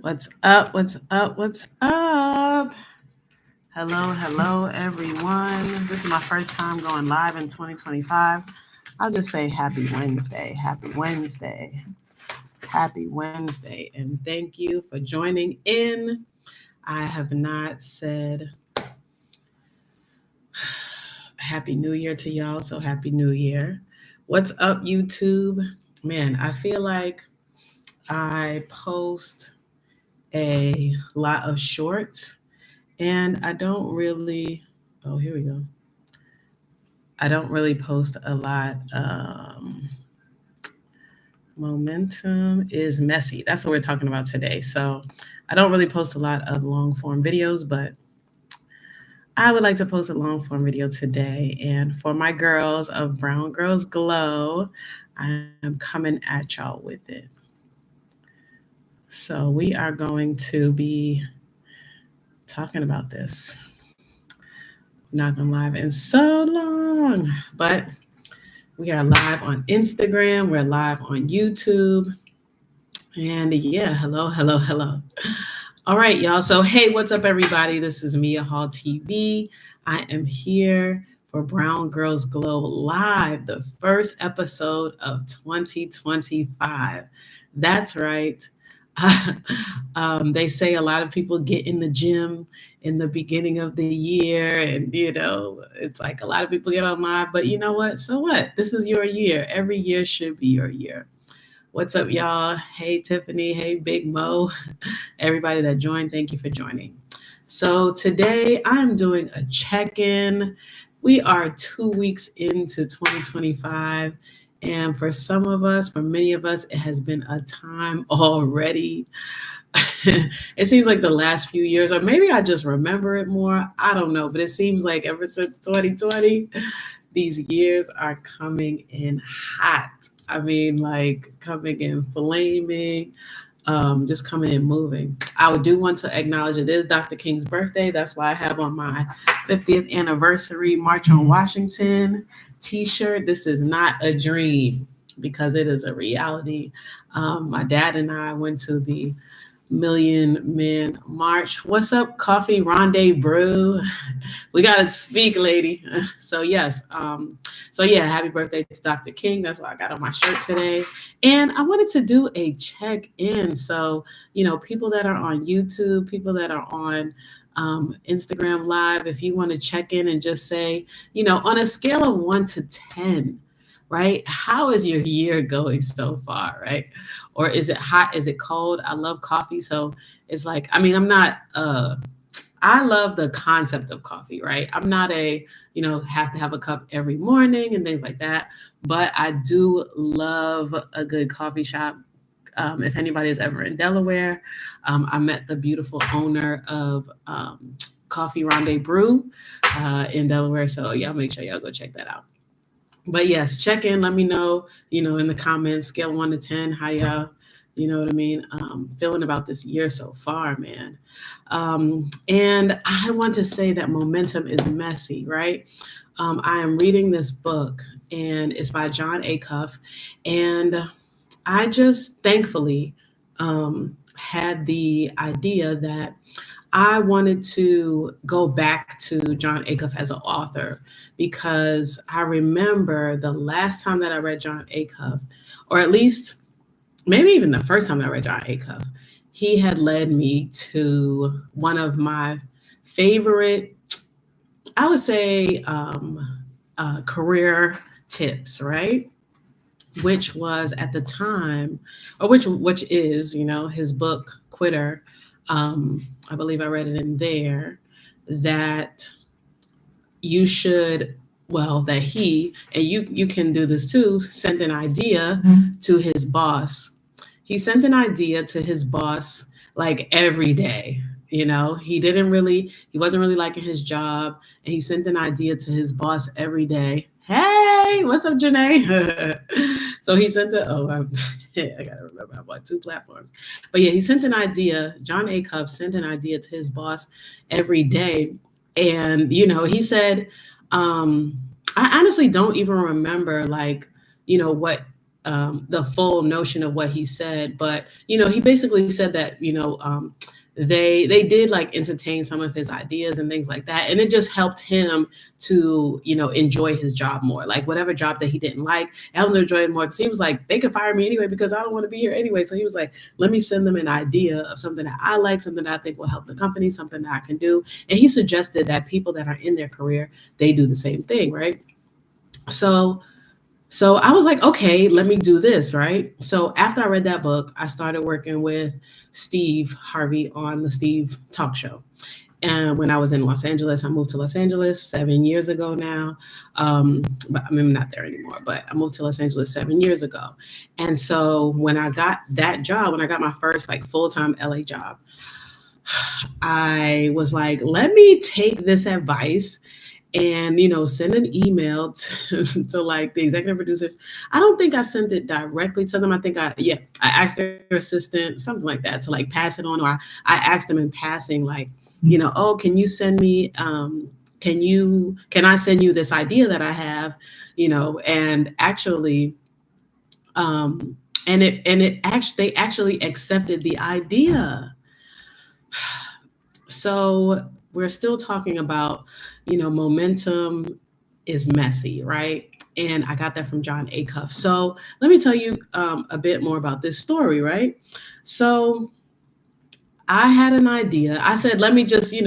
What's up? What's up? What's up? Hello, everyone. This is my first time going live in 2025. I'll just say happy Wednesday. Happy Wednesday. Happy Wednesday. And thank you for joining in. I have not said Happy New Year to y'all, so Happy New Year. What's up, YouTube? Man, I feel like I post a lot of shorts and I don't really, oh, here we go. I don't really post a lot. Momentum is messy. That's what we're talking about today. So I don't really post a lot of long form videos, but I would like to post a long form video today. And for my girls of Brown Girls Glow, I am coming at y'all with it. So we are going to be talking about this. Not gonna live in so long, but we are live on Instagram. We're live on YouTube. And yeah, hello. All right, y'all. So, hey, what's up, everybody? This is Mia Hall TV. I am here for Brown Girls Glow Live, the first episode of 2025. That's right. They say a lot of people get in the gym in the beginning of the year, and it's like a lot of people get on live, but you know what? So what? This is your year. Every year should be your year. What's up, y'all? Hey, Tiffany. Hey, Big Mo. Everybody that joined, thank you for joining. So today I'm doing a check-in. We are 2 weeks into 2025. And for some of us, for many of us, it has been a time already. It seems like the last few years, or maybe I just remember it more. I don't know, but it seems like ever since 2020, these years are coming in hot. I mean, like coming in flaming, just coming in moving. I do want to acknowledge it is Dr. King's birthday. That's why I have on my 50th anniversary March on Washington t-shirt. This is not a dream because it is a reality. My dad and I went to the Million Men March. What's up, Coffee Rendezvous? We gotta speak, lady. So yes. Happy birthday to Dr. King. That's why I got on my shirt today. And I wanted to do a check-in. So, people that are on YouTube, people that are on Instagram Live, if you want to check in and just say, on a scale of 1 to 10, right? How is your year going so far, right? Or is it hot? Is it cold? I love coffee. So it's like, I not, I love the concept of coffee, right? I'm not have to have a cup every morning and things like that. But I do love a good coffee shop. If anybody is ever in Delaware, I met the beautiful owner of Coffee Rendezvous in Delaware. So y'all make sure y'all go check that out. But yes, check in. Let me know, in the comments, scale 1 to 10, how y'all, feeling about this year so far, man. And I want to say that momentum is messy, right? I am reading this book, and it's by jonacuff. And I just thankfully had the idea that I wanted to go back to Jon Acuff as an author because I remember the last time that I read Jon Acuff, or at least maybe even the first time I read Jon Acuff, he had led me to one of my favorite, I would say, career tips, right? Which was at the time, or which is, his book Quitter. I believe I read it in there that you should, that he, and you can do this too, send an idea to his boss. He sent an idea to his boss like every day. He wasn't really liking his job, and he sent an idea to his boss every day. Hey, what's up, Janae? So he sent I gotta remember I bought 2 platforms. But yeah, he sent an idea. Jon Acuff sent an idea to his boss every day. And, he said, I honestly don't even remember what the full notion of what he said, but he basically said that they did like entertain some of his ideas and things like that, and it just helped him to enjoy his job more. Like whatever job that he didn't like, it helped him to enjoy it more, because he was like, they could fire me anyway because I don't want to be here anyway. So he was like, let me send them an idea of something that I like, something that I think will help the company, something that I can do. And he suggested that people that are in their career, they do the same thing, right? So I was like, okay, let me do this, right? So after I read that book, I started working with Steve Harvey on the Steve Talk Show. And when I was in Los Angeles, I moved to Los Angeles 7 years ago now. But I mean, I'm not there anymore, but I moved to Los Angeles 7 years ago. And so when I got that job, when I got my first like full-time LA job, I was like, let me take this advice and send an email to like the executive producers. I don't think I sent it directly to them. I think I asked their assistant, something like that, to like pass it on. Or I asked them in passing, like, oh, can you send me can I send you this idea that I have, and actually it actually, they actually accepted the idea. So we're still talking about, momentum is messy, right? And I got that from jonacuff. So let me tell you a bit more about this story, right? So I had an idea. I said, let me just, it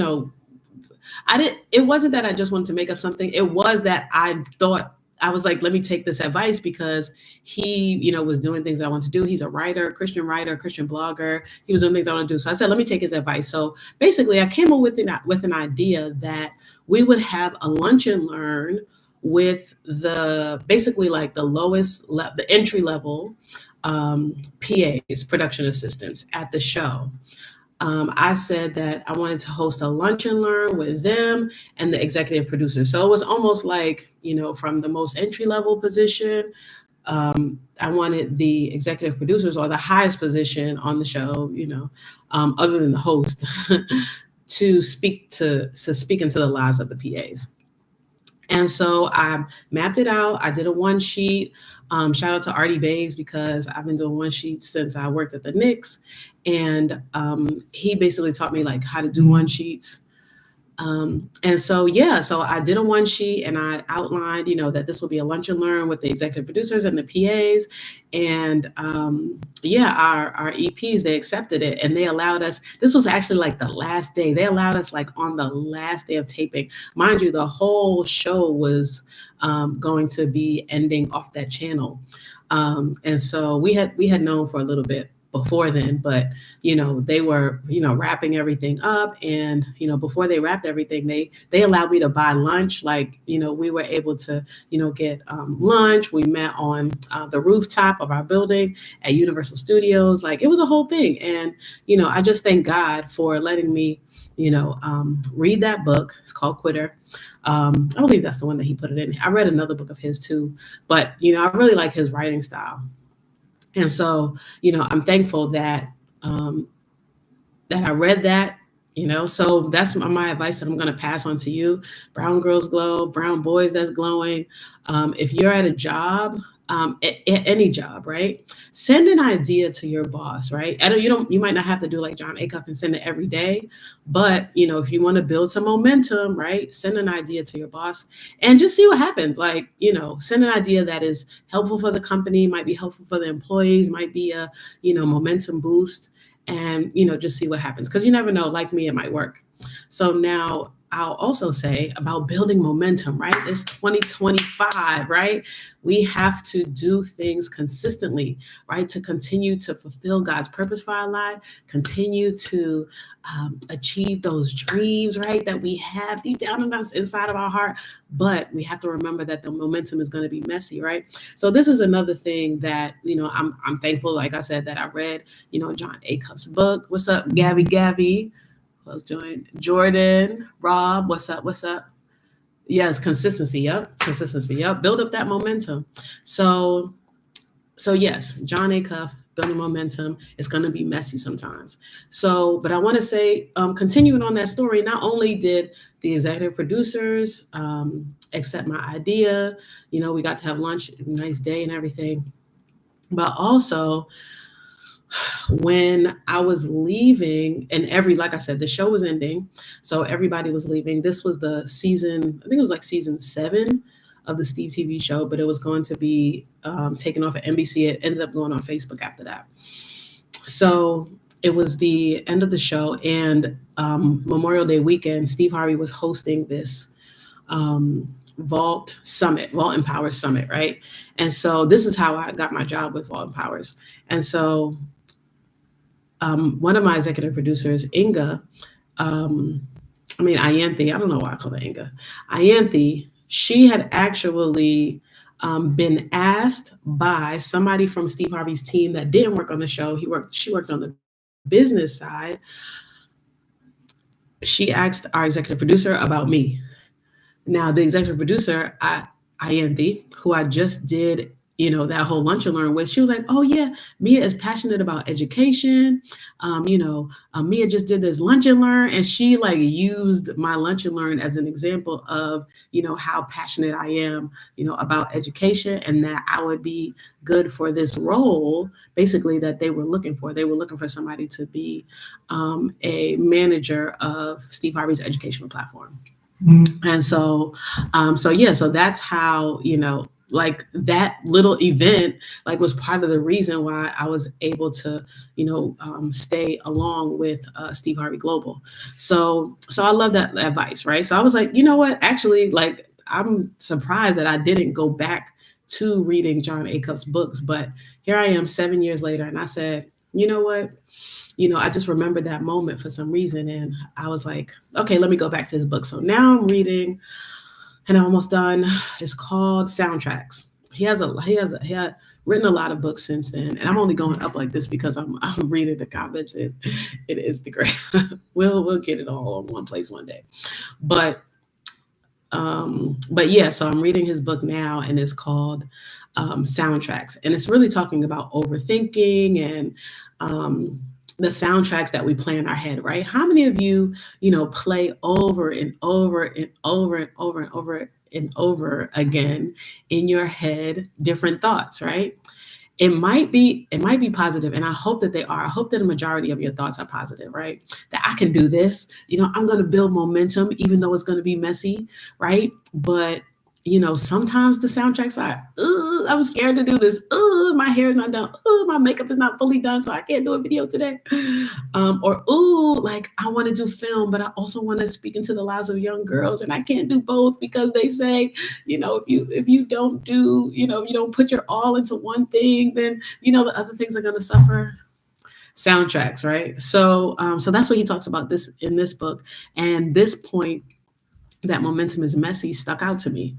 wasn't that I just wanted to make up something. It was that I thought, I was like, let me take this advice because he, was doing things I want to do. He's a writer, Christian blogger. He was doing things I want to do. So I said, let me take his advice. So basically I came up with an idea that we would have a lunch and learn with basically like the entry level PAs, production assistants at the show. I said that I wanted to host a lunch and learn with them and the executive producer. So it was almost like, from the most entry level position, I wanted the executive producers, or the highest position on the show, other than the host, to speak into the lives of the PAs. And so I mapped it out. I did a one sheet. Shout out to Artie Bays, because I've been doing one sheets since I worked at the Knicks. And he basically taught me like how to do one sheets. And so I did a one sheet, and I outlined, that this will be a lunch and learn with the executive producers and the PAs. And our EPs, they accepted it, and they allowed us. This was actually like the last day. They allowed us like on the last day of taping. Mind you, the whole show was going to be ending off that channel. And so we had known for a little bit before then, but they were wrapping everything up, and before they wrapped everything, they allowed me to buy lunch. Like we were able to get lunch. We met on the rooftop of our building at Universal Studios. Like it was a whole thing. And I just thank God for letting me read that book. It's called Quitter. I believe that's the one that he put it in. I read another book of his too, but I really like his writing style. And so, I'm thankful that that I read that, so that's my advice that I'm going to pass on to you. Brown girls glow, brown boys that's glowing. If you're at a job, any job, right? Send an idea to your boss, right? I know you might not have to do like jonacuff and send it every day, but if you want to build some momentum, right? Send an idea to your boss and just see what happens. Like, send an idea that is helpful for the company, might be helpful for the employees, might be a, momentum boost, and, just see what happens. Cause you never know, like me, it might work. So now I'll also say about building momentum, right? It's 2025, right? We have to do things consistently, right? To continue to fulfill God's purpose for our life, continue to achieve those dreams, right? That we have deep down in us, inside of our heart. But we have to remember that the momentum is going to be messy, right? So this is another thing that, I'm thankful, like I said, that I read, jonacuff's book. What's up, Gabby? Let's join Jordan, Rob. What's up? Yes, consistency. Yep. Build up that momentum. So yes, jonacuff, building momentum. It's going to be messy sometimes. So, but I want to say, continuing on that story, not only did the executive producers accept my idea, we got to have lunch, nice day and everything. But also, when I was leaving, and like I said, the show was ending, so everybody was leaving. This was the season, I think it was like season 7 of the Steve TV show, but it was going to be taken off at NBC. It ended up going on Facebook after that. So it was the end of the show, and Memorial Day weekend, Steve Harvey was hosting this Vault Empowers Summit, right? And so this is how I got my job with Vault Empowers. And so one of my executive producers, Inga, Ianthe, I don't know why I call her Inga. Ianthe, she had actually been asked by somebody from Steve Harvey's team that didn't work on the show. She worked on the business side. She asked our executive producer about me. Now, the executive producer, Ianthe, who I just did, that whole lunch and learn with, she was like, "Oh yeah, Mia is passionate about education. Mia just did this lunch and learn," and she like used my lunch and learn as an example of, how passionate I am, about education, and that I would be good for this role, basically that they were looking for. They were looking for somebody to be a manager of Steve Harvey's educational platform. And so that's how, like that little event, like was part of the reason why I was able to, stay along with Steve Harvey Global. So I love that advice, right? So I was like, you know what, actually, like, I'm surprised that I didn't go back to reading Jon Acuff's books, but here I am 7 years later, and I said, you know what, I just remembered that moment for some reason. And I was like, okay, let me go back to his book. So now I'm reading, and I'm almost done. It's called Soundtracks. He had written a lot of books since then. And I'm only going up like this because I'm reading the comments and it is the great. We'll get it all in one place one day. But yeah, so I'm reading his book now, and it's called Soundtracks. And it's really talking about overthinking and the soundtracks that we play in our head, right? How many of you, play over and over and over and over and over and over again in your head different thoughts, right? It might be positive, and I hope that they are. I hope that a majority of your thoughts are positive, right? That I can do this. I'm going to build momentum, even though it's going to be messy, right? But sometimes the soundtracks are, I'm scared to do this. My hair is not done. My makeup is not fully done, so I can't do a video today. Or like I want to do film, but I also want to speak into the lives of young girls, and I can't do both because they say, if you don't do, you don't put your all into one thing, then the other things are going to suffer. Soundtracks, right? So that's what he talks about this in this book, and this point that momentum is messy stuck out to me.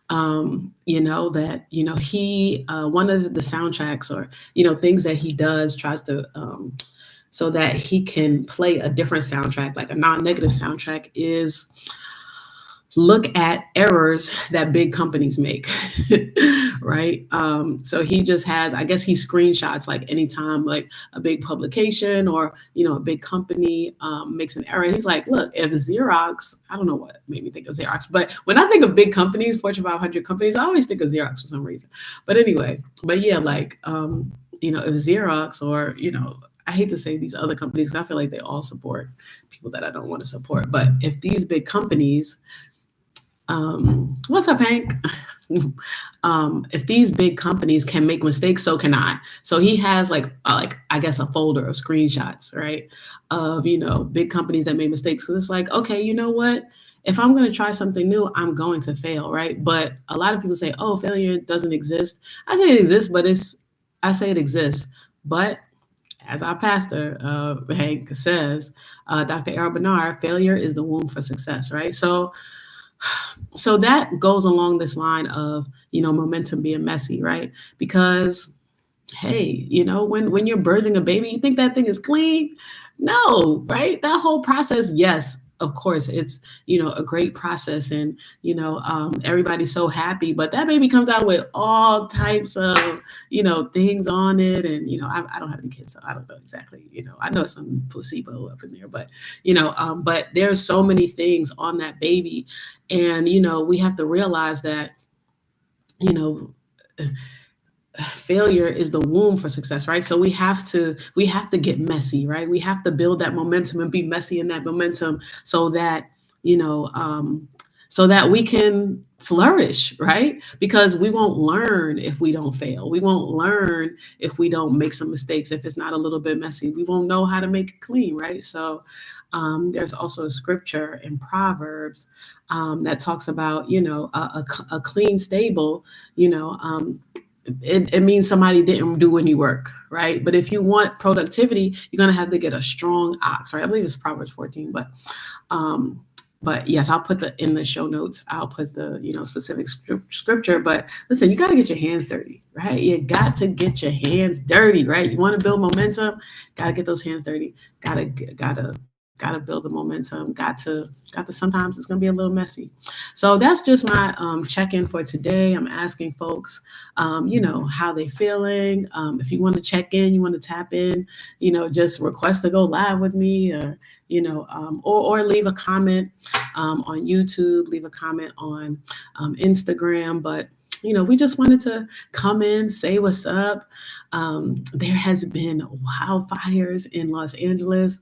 That he one of the soundtracks, or things that he does, tries to so that he can play a different soundtrack, like a non-negative soundtrack, is look at errors that big companies make. Right? So he just has, I guess he screenshots, like anytime like a big publication or a big company makes an error, he's like, look, if Xerox, I don't know what made me think of Xerox, but when I think of big companies, Fortune 500 companies, I always think of Xerox for some reason. But anyway, but yeah, like if Xerox, or I hate to say these other companies, because I feel like they all support people that I don't want to support, but if these big companies, what's up, Hank? If these big companies can make mistakes, so can I. So he has like I guess a folder of screenshots, right, of big companies that made mistakes, because it's like, okay, you know what? If I'm going to try something new, I'm going to fail, right? But a lot of people say, oh, failure doesn't exist. I say it exists, but I say it exists, but as our pastor, Hank says, Dr. Errol Bernard, failure is the womb for success, right? So that goes along this line of momentum being messy, right? Because hey, when you're birthing a baby, you think that thing is clean? No, right? That whole process, yes, of course, it's a great process, and everybody's so happy, but that baby comes out with all types of things on it, and I don't have any kids, so I don't know exactly. I know some placebo up in there, but but there's so many things on that baby, and we have to realize that you know failure is the womb for success, right? So we have to get messy, right? We have to build that momentum and be messy in that momentum so that you know so that we can flourish, right? Because we won't learn if we don't fail. We won't learn if we don't make some mistakes. If it's not a little bit messy, we won't know how to make it clean, right? So there's also a scripture in Proverbs that talks about a clean stable. you know um, it means somebody didn't do any work, right? But if you want productivity, you're gonna have to get a strong ox, right? I believe it's Proverbs 14, um, but yes, I'll put the in the show notes. I'll put the specific scripture. But listen, you got to get your hands dirty, right? You got to get your hands dirty, right? You want to build momentum, got to get those hands dirty. Gotta build the momentum. Got to. Sometimes it's gonna be a little messy. So that's just my check-in for today. I'm asking folks, how they feeling. If you want to check in, you want to tap in, just request to go live with me, or leave a comment on YouTube, leave a comment on Instagram. But we just wanted to come in, say what's up. There has been wildfires in Los Angeles.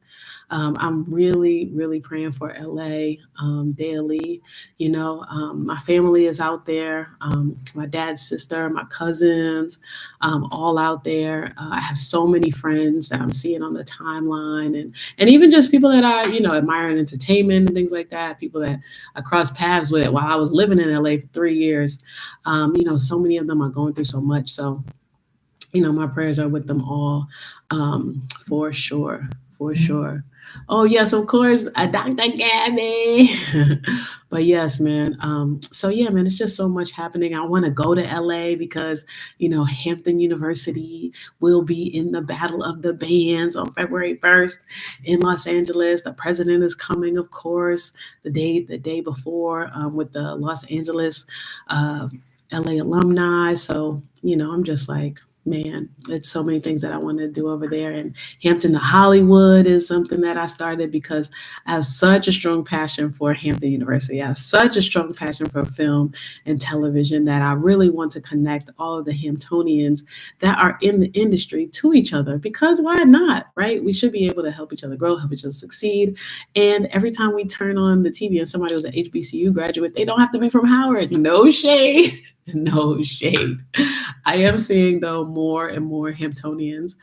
I'm really, really praying for LA daily. My family is out there. My dad's sister, my cousins, all out there. I have so many friends that I'm seeing on the timeline, and even just people that I admire in entertainment and things like that. People that I crossed paths with while I was living in LA for 3 years. So many of them are going through so much. So my prayers are with them all, for sure, for sure. Oh yes, of course, Dr. Gabby. But yes, man. So yeah, man, it's just so much happening. I want to go to LA because Hampton University will be in the Battle of the Bands on February 1st in Los Angeles. The president is coming, of course, the day before, with the Los Angeles uh, LA alumni. So I'm just like, man, it's so many things that I want to do over there. And Hampton to Hollywood is something that I started because I have such a strong passion for Hampton University. I have such a strong passion for film and television that I really want to connect all of the Hamptonians that are in the industry to each other. Because why not, right? We should be able to help each other grow, help each other succeed. And every time we turn on the TV and somebody was an HBCU graduate, they don't have to be from Howard. No shade. No shade. I am seeing though more and more Hamptonians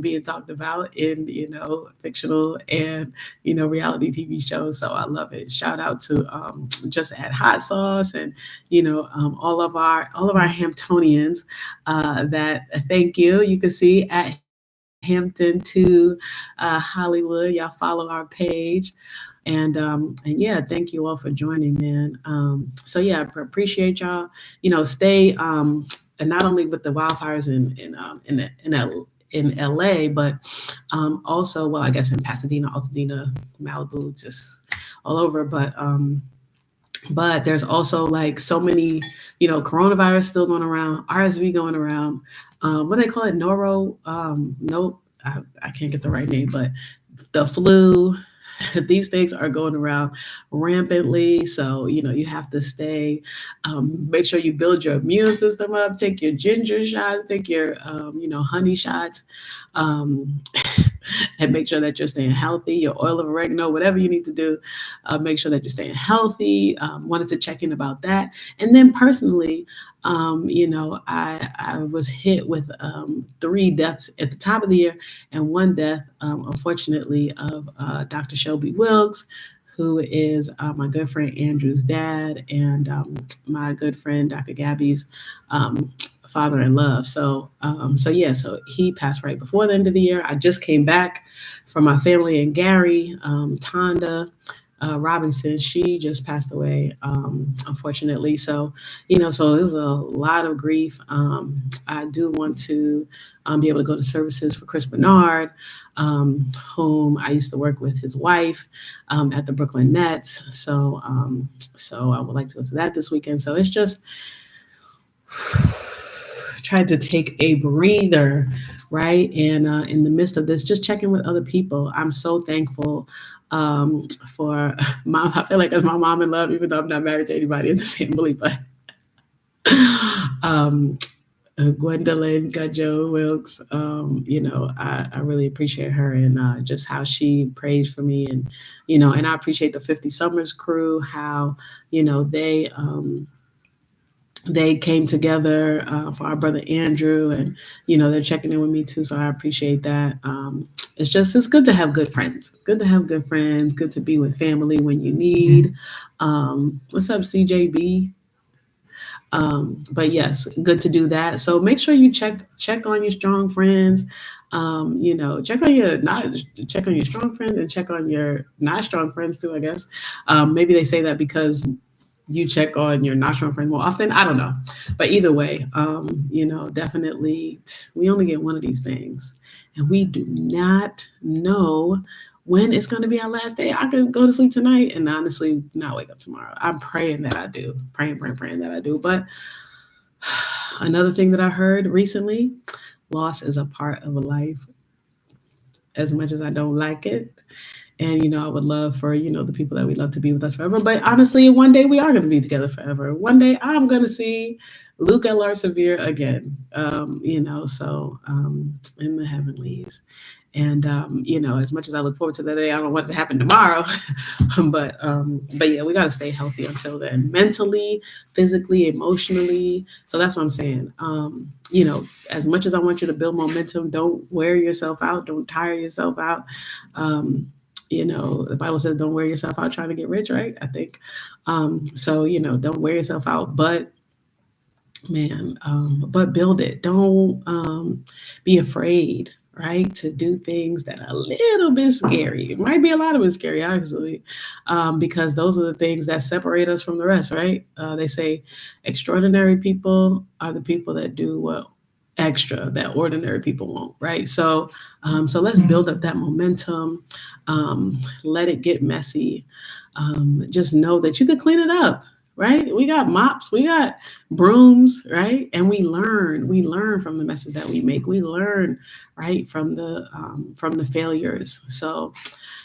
being talked about in fictional and reality TV shows. So I love it. Shout out to Just Add Hot Sauce and all of our Hamptonians. That thank you. You can see at Hampton to Hollywood. Y'all follow our page. And yeah, thank you all for joining, man. So yeah, I appreciate y'all. Stay and not only with the wildfires in LA, but also, well, I guess in Pasadena, Altadena, Malibu, just all over. But there's also like so many, coronavirus still going around, RSV going around. What do they call it? No, I can't get the right name, but the flu. These things are going around rampantly. So, you have to stay, make sure you build your immune system up, take your ginger shots, take your, honey shots, um, and make sure that you're staying healthy, your oil of oregano, whatever you need to do, make sure that you're staying healthy. Wanted to check in about that. And then personally, I was hit with 3 deaths at the top of the year and one death, unfortunately, of Dr. Shelby Wilkes, who is my good friend Andrew's dad and my good friend Dr. Gabby's father in love. So yeah, so he passed right before the end of the year. I just came back from my family in Gary. Tonda Robinson, she just passed away, unfortunately. So there's a lot of grief. I do want to be able to go to services for Chris Bernard, whom I used to work with his wife at the Brooklyn Nets. So I would like to go to that this weekend. So it's just tried to take a breather, right? And in the midst of this, just checking with other people. I'm so thankful for mom. I feel like it's my mom in love, even though I'm not married to anybody in the family. But um, Gwendolyn Gajo Wilkes. I really appreciate her and just how she prays for me, and I appreciate the 50 Summers crew, how they came together for our brother Andrew, and they're checking in with me too, so I appreciate that. It's good to have good friends. Good to have good friends. Good to be with family when you need. What's up, CJB? But yes, good to do that. So make sure you check on your strong friends. Check on your strong friends and check on your not strong friends too. I guess maybe they say that because you check on your not strong friend more often. I don't know, but either way, definitely we only get one of these things, and we do not know when it's going to be our last day. I could go to sleep tonight and honestly not wake up tomorrow. I'm praying that I do, praying that I do. But another thing that I heard recently, loss is a part of life. As much as I don't like it, and I would love for the people that we love to be with us forever. But honestly, one day we are going to be together forever. One day I'm going to see Luca Larsevier again. In the heavenlies. And as much as I look forward to that day, I don't want it to happen tomorrow. but yeah, we got to stay healthy until then, mentally, physically, emotionally. So that's what I'm saying. As much as I want you to build momentum, don't wear yourself out, don't tire yourself out. The Bible says don't wear yourself out trying to get rich, right? I think. So don't wear yourself out, but man, but build it. Don't be afraid, right, to do things that are a little bit scary. It might be a lot of it scary, actually, because those are the things that separate us from the rest, right? They say extraordinary people are the people that do what extra that ordinary people won't, right? So let's build up that momentum. Let it get messy. Just know that you could clean it up, right? We got mops, we got brooms, right? And we learn from the messes that we make. We learn, right, from the failures. So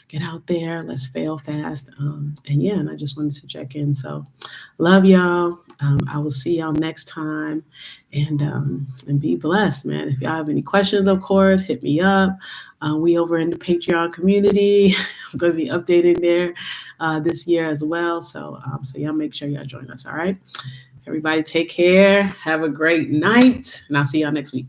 get out there, let's fail fast. And I just wanted to check in. So love y'all. I will see y'all next time, and be blessed, man. If y'all have any questions, of course, hit me up. We over in the Patreon community. I'm going to be updating there this year as well. So y'all make sure y'all join us. All right. Everybody take care. Have a great night. And I'll see y'all next week.